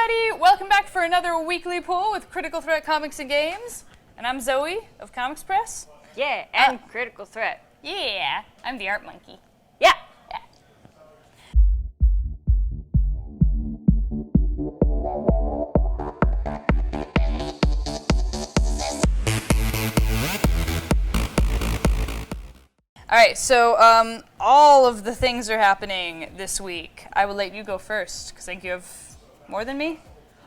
everybody! Welcome back for another weekly pool with Critical Threat Comics and Games. And I'm Zoe of ComicsPRSS. Yeah, and Critical Threat. Yeah, I'm the art monkey. Yeah. Alright, so all of the things are happening this week. I will let you go first, because I think you have more than me.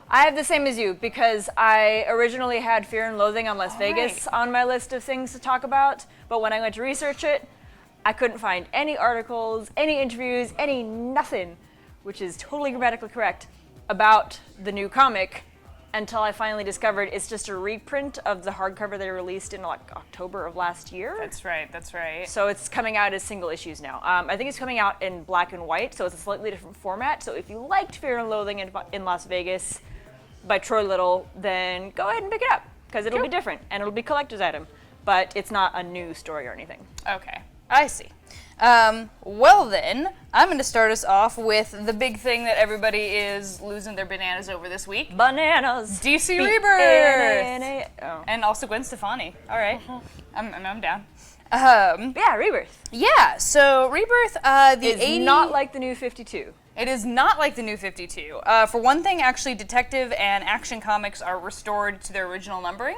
I have the same as you, because I originally had Fear and Loathing on Las Vegas on my list of things to talk about, but when I went to research it, I couldn't find any articles, any interviews, any nothing, which is totally grammatically correct, about the new comic, until I finally discovered it's just a reprint of the hardcover they released in like October of last year. That's right. So it's coming out as single issues now. I think it's coming out in black and white, so it's a slightly different format. So if you liked Fear and Loathing in Las Vegas by Troy Little, then go ahead and pick it up, because it'll be different, and it'll be collector's item. But it's not a new story or anything. Okay, I see. Well then, I'm going to start us off with the big thing that everybody is losing their bananas over this week. Bananas! DC Rebirth! Oh. And also Gwen Stefani. All right, I'm down. Yeah, Rebirth. Yeah, so Rebirth, It's not like the new 52. It is not like the new 52. For one thing, actually, Detective and Action Comics are restored to their original numbering.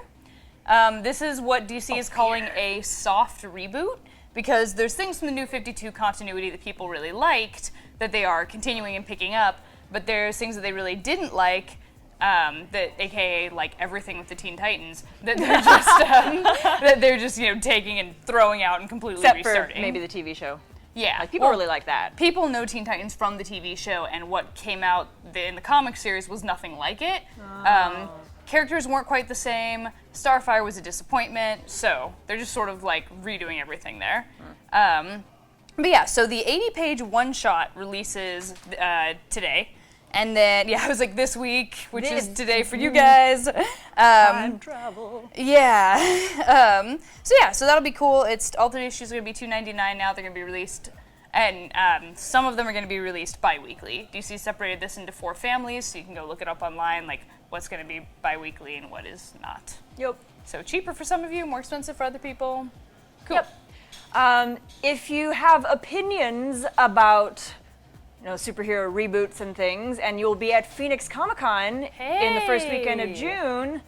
This is what DC is calling a soft reboot, because there's things from the new 52 continuity that people really liked that they are continuing and picking up, but there's things that they really didn't like, that AKA like everything with the Teen Titans, that they're just taking and throwing out and completely restarting. Except for maybe the TV show. Yeah, like, people really like that. People know Teen Titans from the TV show, and what came out in the comic series was nothing like it. Characters weren't quite the same. Starfire was a disappointment, so they're just sort of like redoing everything there. But yeah, so the 80-page one-shot releases today, and then I was like this week, which is today for you guys. Time travel. Yeah. So that'll be cool. All 3 issues are going to be $2.99 now. They're going to be released, and some of them are going to be released bi-weekly. DC separated this into 4 families, so you can go look it up online, like what's going to be bi-weekly and what is not. Yep. So cheaper for some of you, more expensive for other people. Cool. Yep. If you have opinions about superhero reboots and things, and you'll be at Phoenix Comic-Con in the first weekend of June,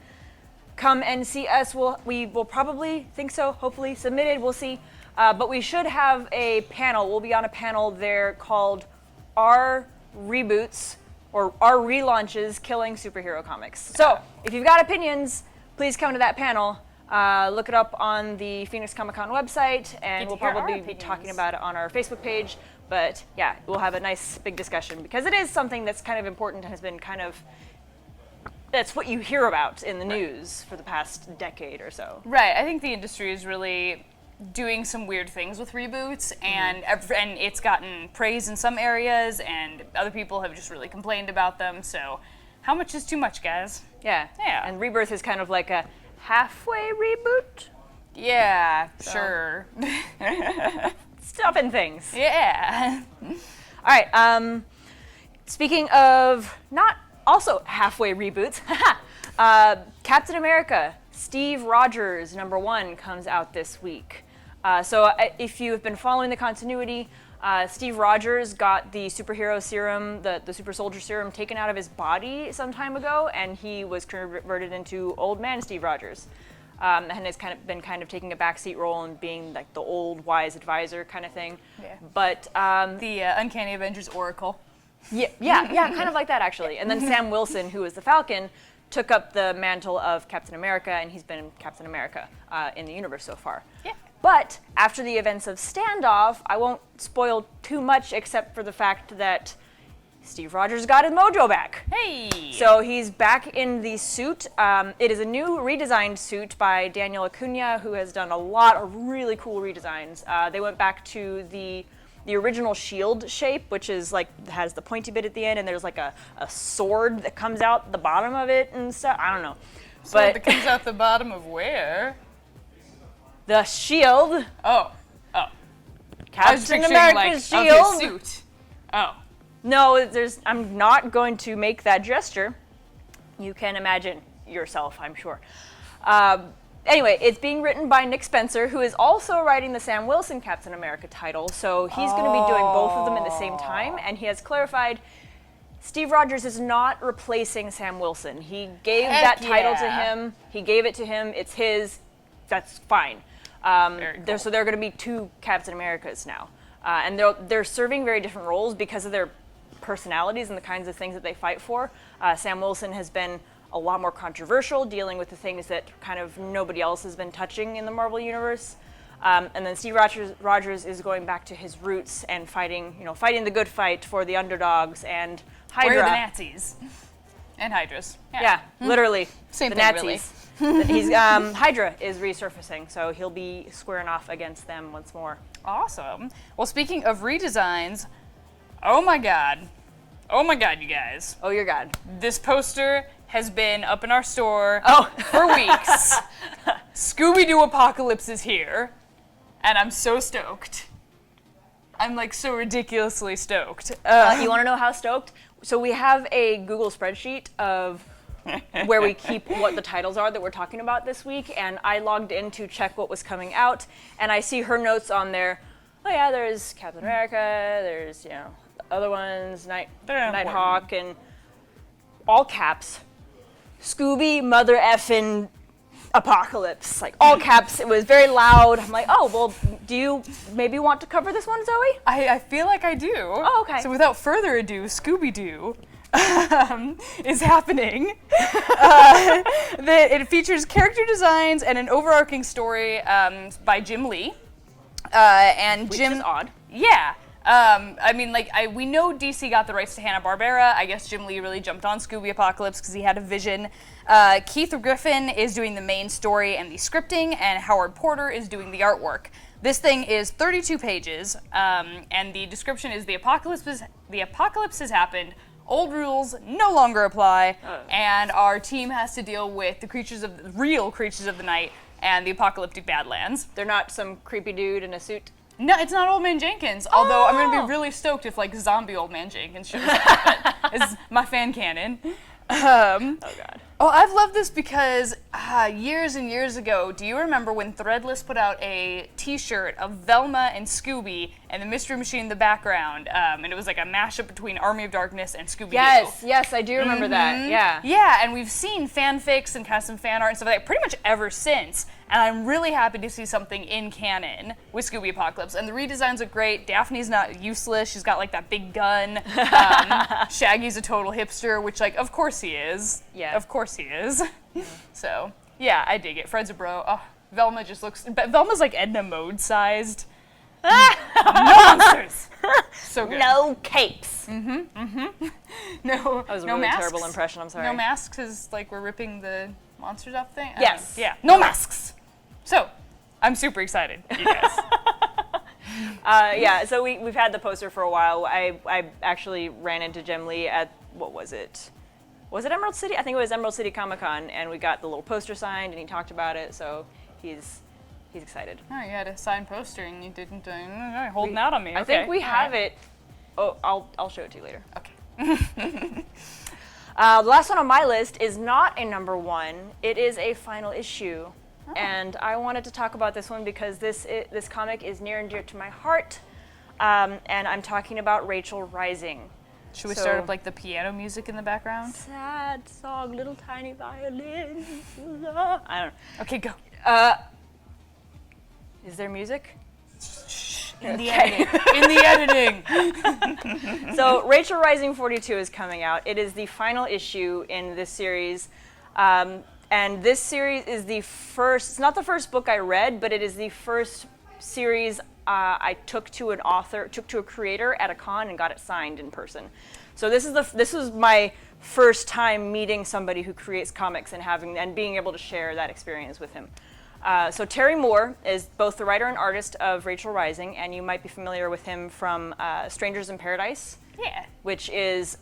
come and see us. We will probably, hopefully submitted, we'll see. But we should have a panel. We'll be on a panel there called Our Reboots, or Our Relaunches Killing Superhero Comics. So if you've got opinions, please come to that panel. Look it up on the Phoenix Comic-Con website, and we'll probably be talking about it on our Facebook page. But yeah, we'll have a nice big discussion, because it is something that's kind of important and has been that's what you hear about in the news for the past decade or so. Right. I think the industry is really doing some weird things with reboots, and it's gotten praise in some areas, and other people have just really complained about them. So how much is too much, guys? Yeah. Yeah. And Rebirth is kind of like a halfway reboot. Yeah, sure. Stopping things. Yeah. All right. Speaking of not also halfway reboots, Captain America, Steve Rogers #1 comes out this week. So if you have been following the continuity, Steve Rogers got the superhero serum, the super soldier serum, taken out of his body some time ago, and he was converted into old man Steve Rogers. And has been taking a backseat role and being like the old wise advisor kind of thing. Yeah. But the Uncanny Avengers Oracle. Yeah, kind of like that actually. And then Sam Wilson, who is the Falcon, took up the mantle of Captain America, and he's been Captain America in the universe so far. Yeah. But after the events of Standoff, I won't spoil too much except for the fact that Steve Rogers got his mojo back. Hey! So he's back in the suit. It is a new redesigned suit by Daniel Acuna, who has done a lot of really cool redesigns. They went back to the original shield shape, which is has the pointy bit at the end, and there's like a sword that comes out the bottom of it and stuff. I don't know. Sword that comes out the bottom of where? The shield. Oh. Captain America's shield. Of his suit. Oh. No, I'm not going to make that gesture. You can imagine yourself, I'm sure. Anyway, it's being written by Nick Spencer, who is also writing the Sam Wilson Captain America title, so he's going to be doing both of them at the same time, and he has clarified Steve Rogers is not replacing Sam Wilson. He gave that title to him. He gave it to him. It's his. That's fine. Cool. So there are going to be 2 Captain Americas now, and they're serving very different roles because of their personalities and the kinds of things that they fight for. Sam Wilson has been a lot more controversial, dealing with the things that kind of nobody else has been touching in the Marvel universe. And then Steve Rogers is going back to his roots and fighting the good fight for the underdogs and Hydra. Where are the Nazis? And Hydras. Yeah, literally. Same the thing, Nazis. He's Hydra is resurfacing, so he'll be squaring off against them once more. Awesome. Well, speaking of redesigns, oh my god, you guys. Oh, your God. This poster has been up in our store Oh. for weeks. Scooby-Doo Apocalypse is here, and I'm so stoked. I'm like so ridiculously stoked. You want to know how stoked? So we have a Google spreadsheet of where we keep what the titles are that we're talking about this week, and I logged in to check what was coming out, and I see her notes on there. Oh yeah, there's Captain America, there's, the other ones, Nighthawk, and all caps, Scooby Mother Effin' Apocalypse, like all caps. It was very loud. I'm like, oh, well, do you maybe want to cover this one, Zoe? I feel like I do. Oh, okay. So without further ado, Scooby-Doo is happening. It features character designs and an overarching story by Jim Lee. Which is odd. Yeah. We know DC got the rights to Hanna-Barbera. I guess Jim Lee really jumped on Scooby Apocalypse because he had a vision. Keith Griffin is doing the main story and the scripting, and Howard Porter is doing the artwork. This thing is 32 pages, and the description is the apocalypse has happened. Old rules no longer apply, and our team has to deal with the real creatures of the night and the apocalyptic Badlands. They're not some creepy dude in a suit. No, it's not Old Man Jenkins, although I'm going to be really stoked if, zombie Old Man Jenkins shows up. It's my fan canon. Oh, God. Oh, I've loved this because years and years ago, do you remember when Threadless put out a t-shirt of Velma and Scooby and the Mystery Machine in the background, and it was like a mashup between Army of Darkness and Scooby-Doo? Yes, I do remember that, yeah. Yeah, and we've seen fanfics and kind of some fan art and stuff like that pretty much ever since, and I'm really happy to see something in canon with Scooby Apocalypse, and the redesigns are great. Daphne's not useless, she's got that big gun. Shaggy's a total hipster, which of course he is. Yeah. Of course he is. So, yeah, I dig it. Fred's a bro. Oh, Velma just looks... Velma's like Edna Mode sized. No monsters! So good. No capes. No, That was a no really masks. terrible impression, I'm sorry. No masks is we're ripping the monsters off thing? Yes. Yeah, no masks! So, I'm super excited, you guys. So we've had the poster for a while. I actually ran into Jim Lee at, what was it? Was it Emerald City? I think it was Emerald City Comic Con, and we got the little poster signed, and he talked about it, so he's excited. Oh, you had a signed poster, and you didn't holding out on me. I think we have it. Oh, I'll show it to you later. Okay. The last one on my list is not a number 1. It is a final issue. Oh. And I wanted to talk about this one because this comic is near and dear to my heart. And I'm talking about Rachel Rising. Should we start up the piano music in the background? Sad song, little tiny violin. I don't know. Okay, go. Is there music? In the editing. So Rachel Rising 42 is coming out. It is the final issue in this series. And this series is it's not the first book I read, but it is the first series I took to a creator at a con and got it signed in person. So this was my first time meeting somebody who creates comics and being able to share that experience with him. So Terry Moore is both the writer and artist of Rachel Rising, and you might be familiar with him from Strangers in Paradise. Yeah. Which is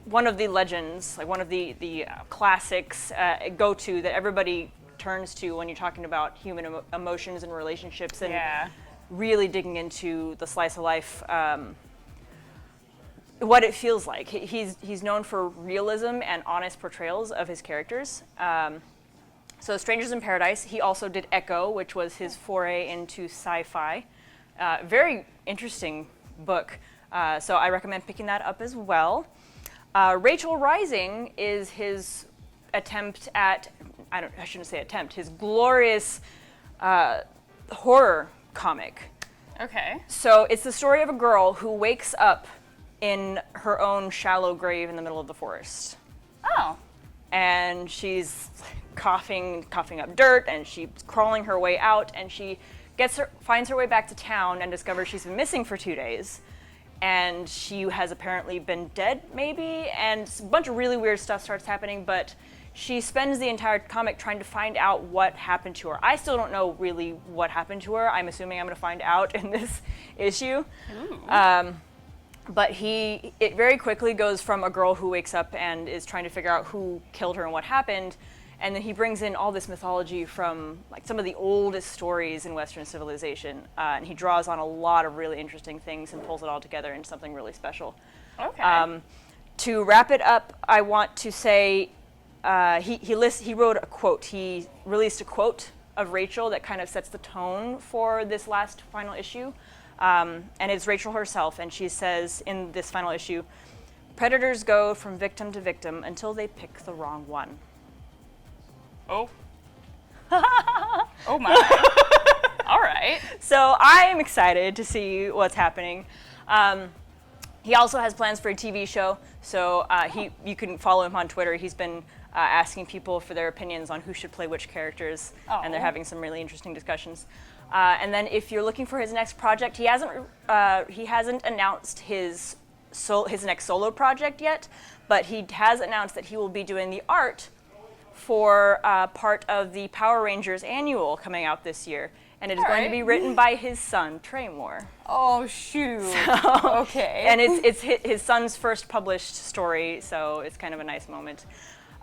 one of the legends, one of the classics go-to that everybody turns to when you're talking about human emotions and relationships and really digging into the slice of life what it feels like. He's known for realism and honest portrayals of his characters. So Strangers in Paradise, he also did Echo, which was his foray into sci-fi. Very interesting book, so I recommend picking that up as well. Rachel Rising is his attempt at, I shouldn't say attempt, his glorious horror comic. Okay. So it's the story of a girl who wakes up in her own shallow grave in the middle of the forest. Oh. And she's coughing up dirt, and she's crawling her way out, and she finds her way back to town and discovers she's been missing for 2 days. And she has apparently been dead, maybe, and a bunch of really weird stuff starts happening, but she spends the entire comic trying to find out what happened to her. I still don't know really what happened to her. I'm assuming I'm going to find out in this issue. But it very quickly goes from a girl who wakes up and is trying to figure out who killed her and what happened, and then he brings in all this mythology from like some of the oldest stories in Western civilization, and he draws on a lot of really interesting things and pulls it all together into something really special. Okay. To wrap it up, I want to say he wrote a quote. He released a quote of Rachel that kind of sets the tone for this last final issue. And it's Rachel herself, and she says in this final issue, "Predators go from victim to victim until they pick the wrong one." Oh. Oh my. All right. So I am excited to see what's happening. He also has plans for a TV show, so you can follow him on Twitter. He's been asking people for their opinions on who should play which characters, and they're having some really interesting discussions. And then if you're looking for his next project, he hasn't announced his next solo project yet, but he has announced that he will be doing the art for part of the Power Rangers annual coming out this year, and it is going to be written by his son, Trey Moore. Oh shoot. Okay. And it's his son's first published story, so it's kind of a nice moment.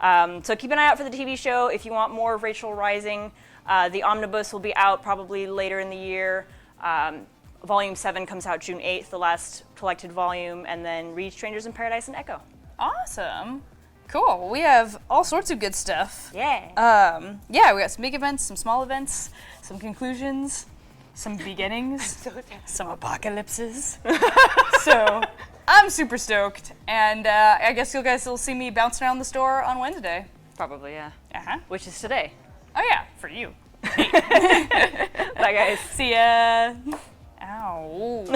So keep an eye out for the TV show. If you want more of Rachel Rising, the omnibus will be out probably later in the year. Volume 7 comes out June 8th, the last collected volume, and then read Strangers in Paradise and Echo. Awesome. Cool. Well, we have all sorts of good stuff. Yeah. We got some big events, some small events, some conclusions, some beginnings, some apocalypses. So I'm super stoked, and I guess you guys will see me bouncing around the store on Wednesday. Probably, yeah. Uh-huh. Which is today. Oh yeah, for you. Bye, guys. See ya. Ow.